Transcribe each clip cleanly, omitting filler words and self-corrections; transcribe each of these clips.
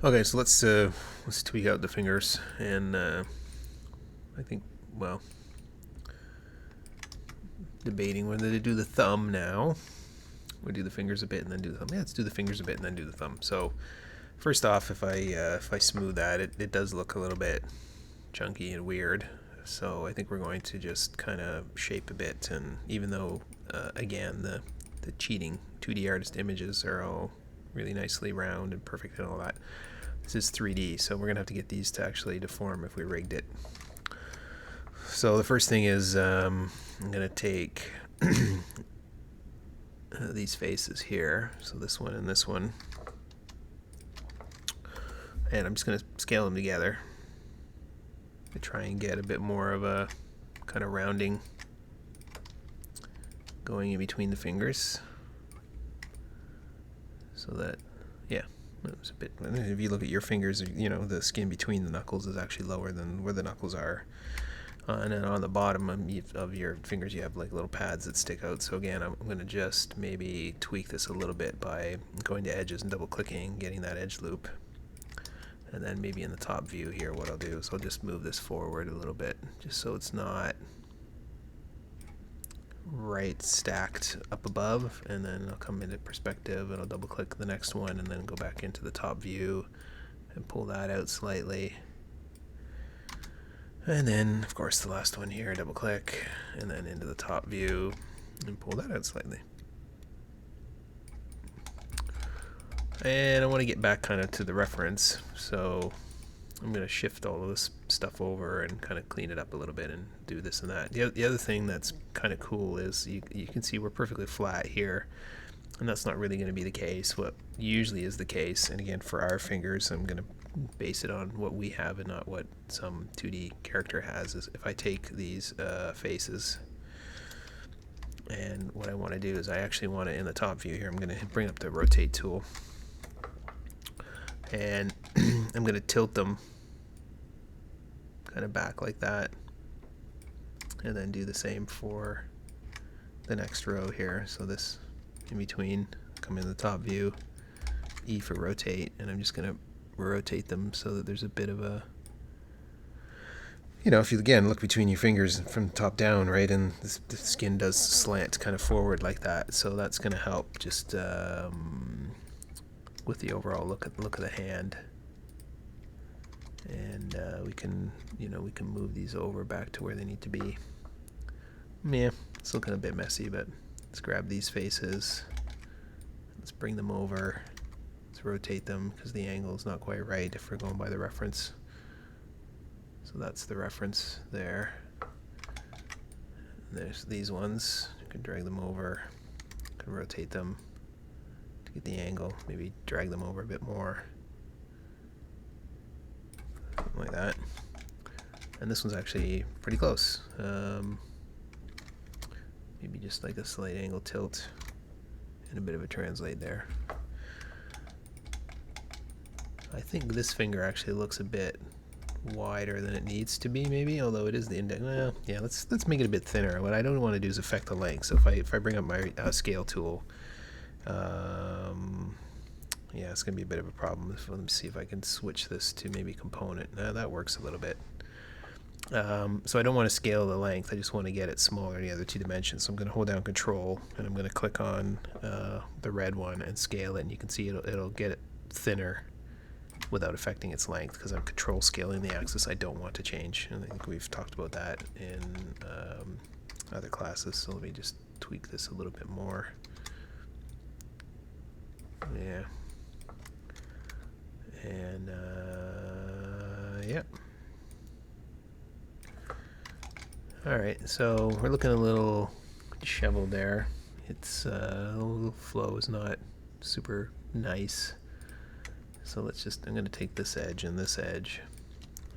Okay, so let's tweak out the fingers, and I think, well, debating whether to do the thumb now. We do the fingers a bit and then do the thumb. Yeah, let's do the fingers a bit and then do the thumb. So first off, if I smooth that, it does look a little bit chunky and weird. So I think we're going to just kind of shape a bit, and even though again the cheating 2D artist images are all really nicely round and perfect and all that, this is 3D, so we're gonna have to get these to actually deform if we rigged it. So the first thing is I'm gonna take these faces here, so this one and this one, and I'm just gonna scale them together to try and get a bit more of a kind of rounding going in between the fingers, so that, yeah, it was a bit. If you look at your fingers, you know the skin between the knuckles is actually lower than where the knuckles are. And then on the bottom of your fingers you have like little pads that stick out. So again, I'm going to just maybe tweak this a little bit by going to edges and double clicking, getting that edge loop. And then maybe in the top view here, what I'll do is I'll just move this forward a little bit, just so it's not right stacked up above. And then I'll come into perspective and I'll double click the next one and then go back into the top view and pull that out slightly. And then, of course, the last one here, double click, and then into the top view, and pull that out slightly. And I want to get back kind of to the reference, so I'm going to shift all of this stuff over and kind of clean it up a little bit and do this and that. The other thing that's kind of cool is you can see we're perfectly flat here, and that's not really going to be the case. What usually is the case, and again, for our fingers, I'm going to base it on what we have and not what some 2D character has, is if I take these faces, and what I want to do is I actually want to, in the top view here, I'm going to bring up the rotate tool, and I'm going to tilt them kind of back like that, and then do the same for the next row here. So this in between, come in the top view, E for rotate, and I'm just going to rotate them so that there's a bit of a, you know, if you again look between your fingers from top down, right, and the skin does slant kind of forward like that, so that's going to help just with the overall look of the hand. And we can, you know, we can move these over back to where they need to be. Yeah, it's looking a bit messy, but let's grab these faces, let's bring them over, let's rotate them because the angle is not quite right if we're going by the reference. So that's the reference there. And there's these ones. You can drag them over, you can rotate them to get the angle, maybe drag them over a bit more. Something like that. And this one's actually pretty close. Maybe just like a slight angle tilt and a bit of a translate there. I think this finger actually looks a bit wider than it needs to be, maybe, although it is the index. Well, yeah, let's make it a bit thinner. What I don't want to do is affect the length. So if I bring up my scale tool, yeah, it's gonna be a bit of a problem. Let me see if I can switch this to maybe component. That works a little bit. So I don't want to scale the length, I just want to get it smaller in the other two dimensions. So I'm going to hold down control and I'm going to click on the red one and scale it, and you can see it'll get it thinner without affecting its length because I'm control scaling the axis I don't want to change. And I think we've talked about that in other classes, so let me just tweak this a little bit more. Yeah. And yeah. Alright, so we're looking a little disheveled there. Its little flow is not super nice. So let's just, I'm going to take this edge and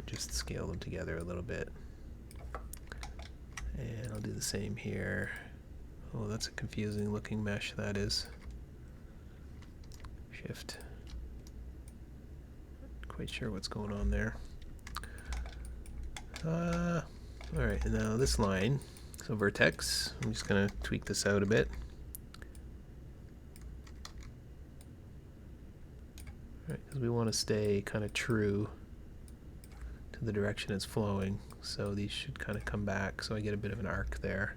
just scale them together a little bit. And I'll do the same here. Oh, that's a confusing looking mesh, that is. Shift. Not quite sure what's going on there. Alright, and now this line, so vertex, I'm just going to tweak this out a bit. right? Because we want to stay kind of true to the direction it's flowing. So these should kind of come back, so I get a bit of an arc there.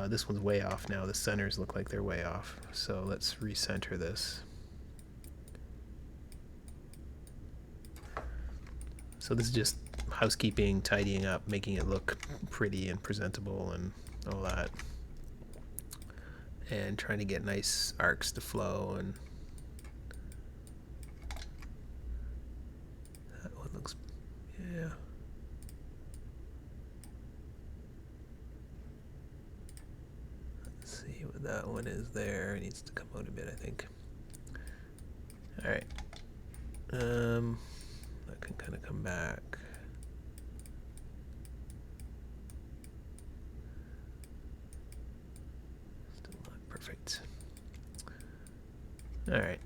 This one's way off now. The centers look like they're way off. So let's recenter this. So this is just housekeeping, tidying up, making it look pretty and presentable and all that. And trying to get nice arcs to flow. And that one looks, yeah. Let's see what that one is there. It needs to come out a bit, I think. All right. That can kind of come back. Still not perfect. All right.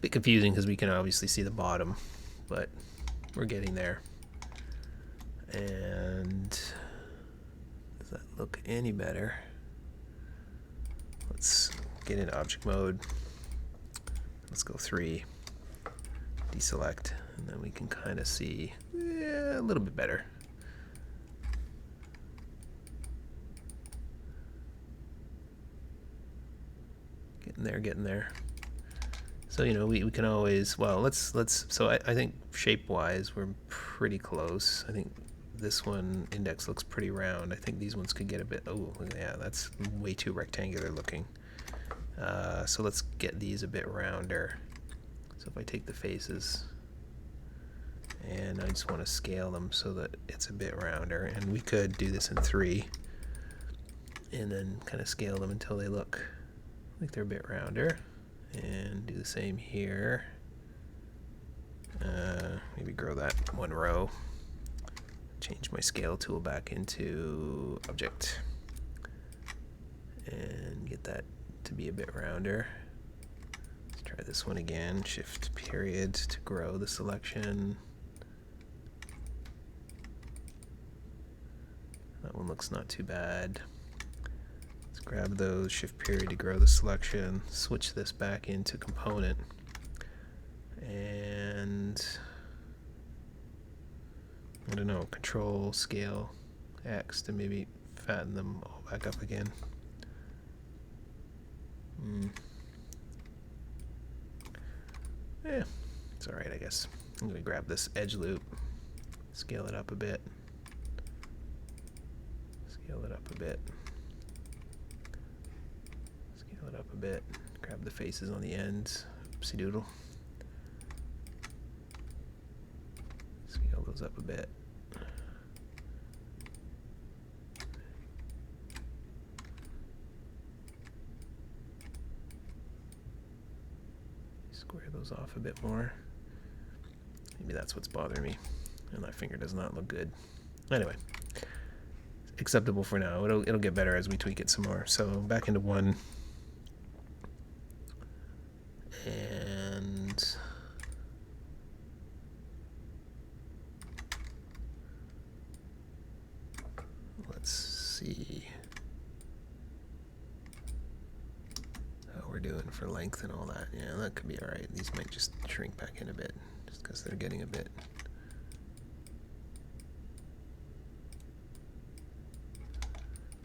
Bit confusing because we can obviously see the bottom, but we're getting there. And does that look any better? Let's get in object mode. Let's go 3. Deselect, and then we can kind of see a little bit better. Getting there. So, you know, we can always, well, let's so I think shape-wise we're pretty close. I think this one index looks pretty round. I think these ones could get a bit, oh yeah, that's way too rectangular looking. So let's get these a bit rounder. So if I take the faces and I just want to scale them so that it's a bit rounder, and we could do this in 3 and then kind of scale them until they look like they're a bit rounder, and do the same here. Maybe grow that one row, change my scale tool back into object and get that to be a bit rounder. Try this one again, shift period to grow the selection. That one looks not too bad. Let's grab those, shift period to grow the selection, switch this back into component, and I don't know, control scale X to maybe fatten them all back up again. Yeah, it's alright, I guess. I'm going to grab this edge loop, scale it up a bit, scale it up a bit, scale it up a bit, grab the faces on the ends, oopsie doodle, scale those up a bit. Square those off a bit more. Maybe that's what's bothering me. And my finger does not look good. Anyway, acceptable for now. It'll get better as we tweak it some more. So back into 1. And let's see how we're doing for length and all that. Yeah, that could be alright. These might just shrink back in a bit just because they're getting a bit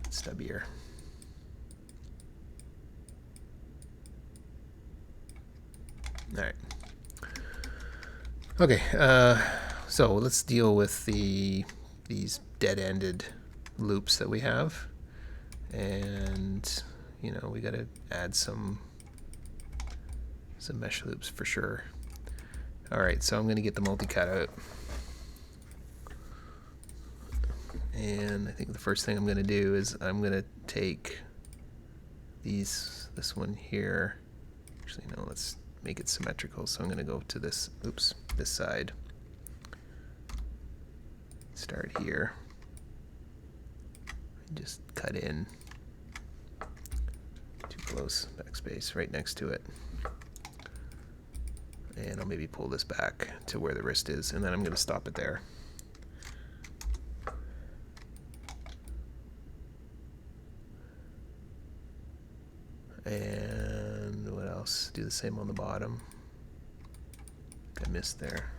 stubbier. All right. Okay. So let's deal with these dead-ended loops that we have, and you know we got to add some mesh loops for sure. All right. So I'm going to get the multi-cut out. And I think the first thing I'm going to do is I'm going to take this one here. Actually, no, let's make it symmetrical. So I'm going to go to this side. Start here. And just cut in. Too close. Backspace right next to it. And I'll maybe pull this back to where the wrist is, and then I'm going to stop it there. And what else? else. Do the same on the bottom. I missed there.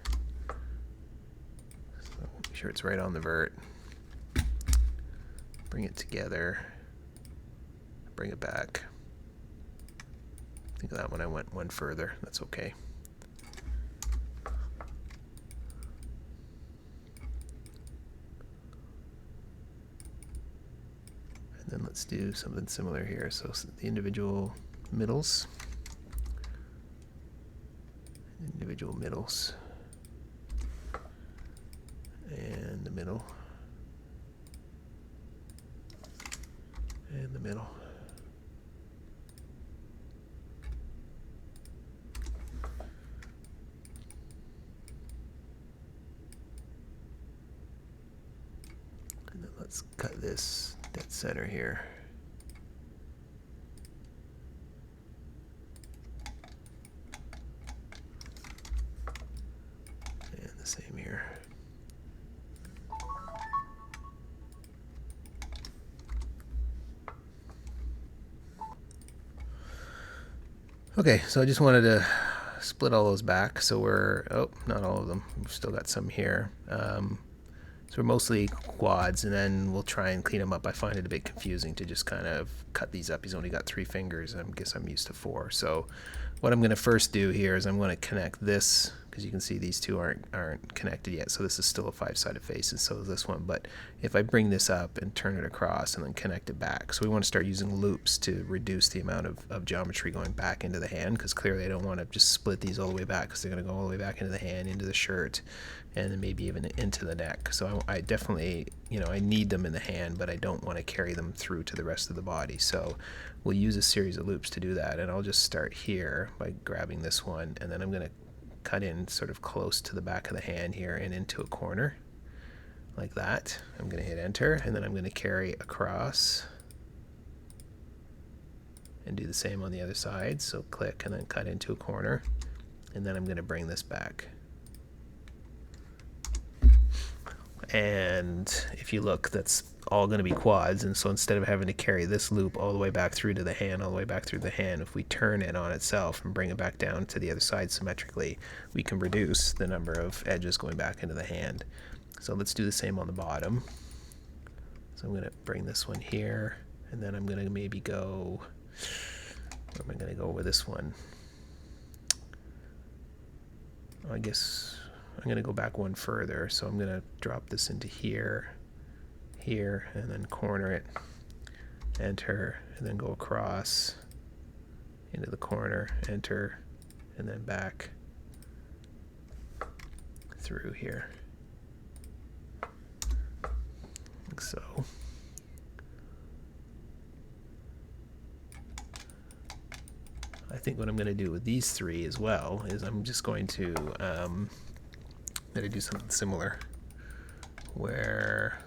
So make sure it's right on the vert. Bring it together. Bring it back. I think that one I went one further. That's okay. And then let's do something similar here. So the individual middles. Individual middles. And the middle. And the middle. And then let's cut this dead center here. And the same here. Okay, so I just wanted to split all those back. So we're, oh, not all of them. We've still got some here. So we're mostly quads, and then we'll try and clean them up. I find it a bit confusing to just kind of cut these up. He's only got 3 fingers. I guess I'm used to 4. So what I'm going to first do here is I'm going to connect this, because you can see these two aren't connected yet. So this is still a 5-sided face, and so is this one. But if I bring this up and turn it across and then connect it back, so we want to start using loops to reduce the amount of geometry going back into the hand, because clearly I don't want to just split these all the way back, because they're going to go all the way back into the hand, into the shirt, and then maybe even into the neck. So I definitely, I need them in the hand, but I don't want to carry them through to the rest of the body. So we'll use a series of loops to do that, and I'll just start here by grabbing this one, and then I'm going to cut in sort of close to the back of the hand here and into a corner like that. I'm going to hit enter, and then I'm going to carry across and do the same on the other side. So click and then cut into a corner, and then I'm going to bring this back. And if you look, that's all going to be quads, and so instead of having to carry this loop all the way back through to the hand, all the way back through the hand, if we turn it on itself and bring it back down to the other side symmetrically, we can reduce the number of edges going back into the hand. So let's do the same on the bottom. So I'm going to bring this one here, and then I'm going to maybe go, where am I going to go with this one? I guess I'm going to go back one further, so I'm going to drop this into here, here, and then corner it, enter, and then go across into the corner, enter, and then back through here, like so. I think what I'm going to do with these 3 as well is I'm just going to do something similar where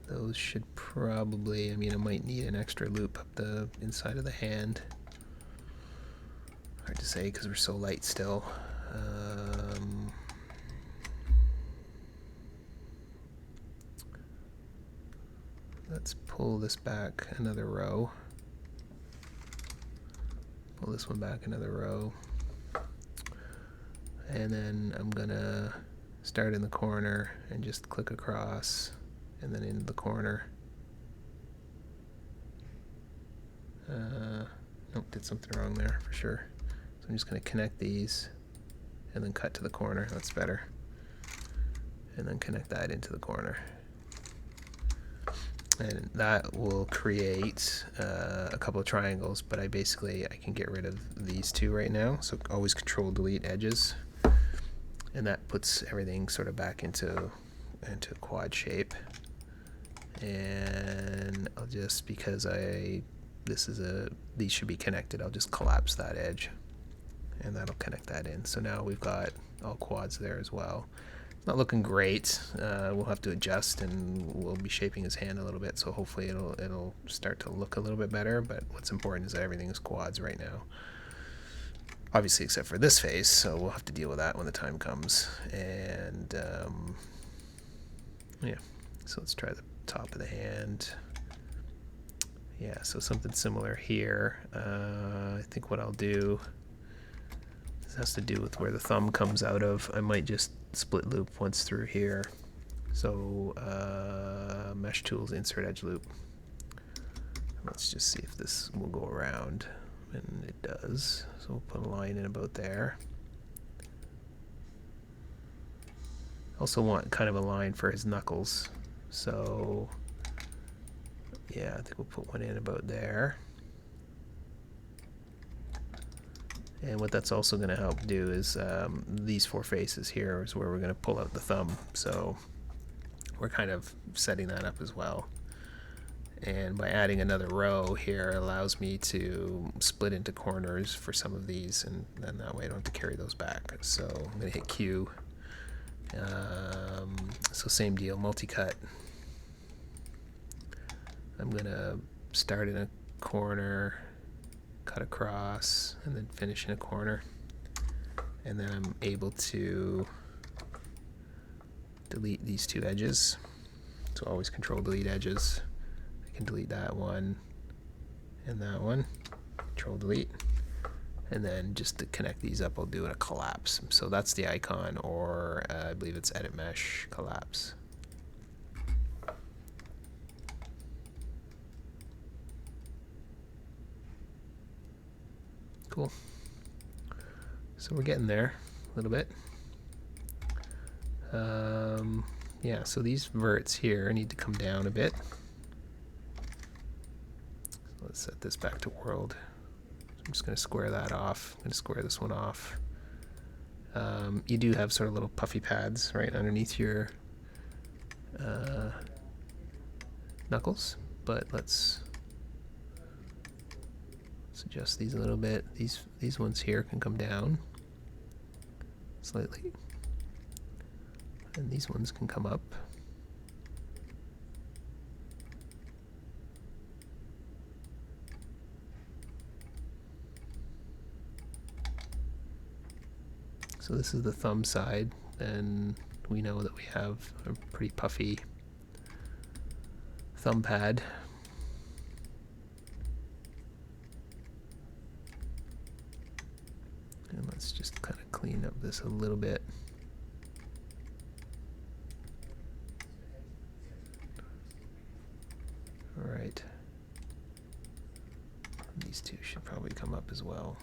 those should probably, I might need an extra loop up the inside of the hand. Hard to say because we're so light still. Let's pull this back another row. Pull this one back another row. And then I'm gonna start in the corner and just click across and then into the corner. Nope, did something wrong there for sure. So I'm just gonna connect these and then cut to the corner. That's better. And then connect that into the corner. And that will create a couple of triangles, but I can get rid of these 2 right now. So always Control Delete edges, and that puts everything sort of back into quad shape. And I'll just, because these should be connected, I'll just collapse that edge, and that'll connect that in. So now we've got all quads there as well. Not looking great. We'll have to adjust, and we'll be shaping his hand a little bit, so hopefully it'll start to look a little bit better. But what's important is that everything is quads right now, obviously except for this face, so we'll have to deal with that when the time comes. And yeah, so let's try the top of the hand, Yeah, so something similar here. I think what I'll do, this has to do with where the thumb comes out of. I might just split loop once through here. So mesh tools, insert edge loop. Let's just see if this will go around, and it does. So we'll put a line in about there. Also want kind of a line for his knuckles. So yeah, I think we'll put one in about there. And what that's also going to help do is these four faces here is where we're going to pull out the thumb. So we're kind of setting that up as well. And by adding another row here allows me to split into corners for some of these, and then that way I don't have to carry those back. So I'm going to hit Q. So same deal, multi-cut. I'm going to start in a corner, cut across, and then finish in a corner. And then I'm able to delete these two edges. So always control delete edges. I can delete that one and that one. Control delete. And then just to connect these up, I'll do a collapse. So that's the icon, or I believe it's edit mesh collapse. Cool. So we're getting there a little bit. Yeah, so these verts here need to come down a bit. So let's set this back to world. I'm just going to square that off. I'm going to square this one off. You do have sort of little puffy pads right underneath your knuckles, but let's adjust these a little bit. These ones here can come down slightly, and these ones can come up. So this is the thumb side, and we know that we have a pretty puffy thumb pad. And let's just kind of clean up this a little bit. All right. These two should probably come up as well.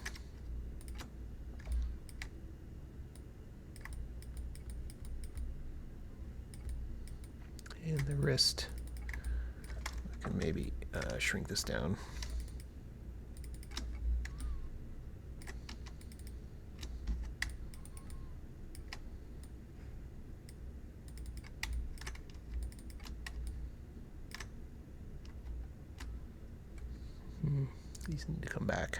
And the wrist, I can maybe shrink this down. These need to come back.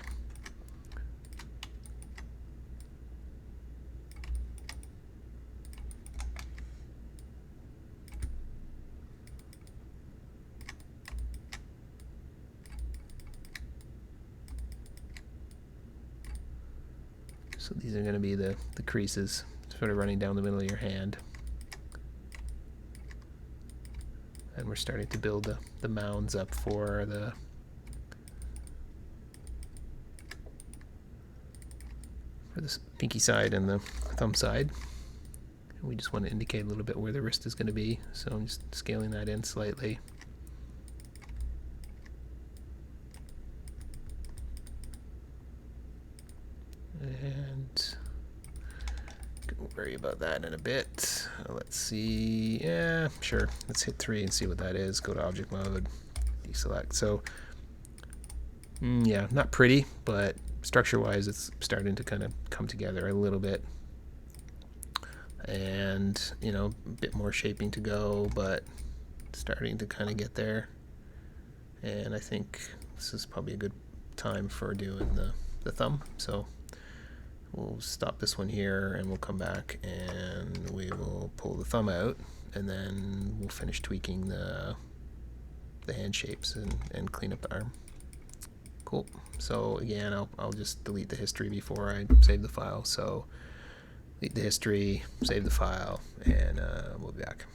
So these are going to be the creases sort of running down the middle of your hand. And we're starting to build the mounds up for the pinky side and the thumb side. And we just want to indicate a little bit where the wrist is going to be, so I'm just scaling that in slightly. And don't worry about that in a bit. Let's see. Yeah, sure. Let's hit 3 and see what that is. Go to object mode, deselect. So yeah, not pretty, but structure-wise, it's starting to kind of come together a little bit. And, you know, a bit more shaping to go, but starting to kind of get there. And I think this is probably a good time for doing the thumb. So we'll stop this one here, and we'll come back, and we will pull the thumb out, and then we'll finish tweaking the hand shapes and clean up the arm. Cool. So again, I'll just delete the history before I save the file. So delete the history, save the file, and we'll be back.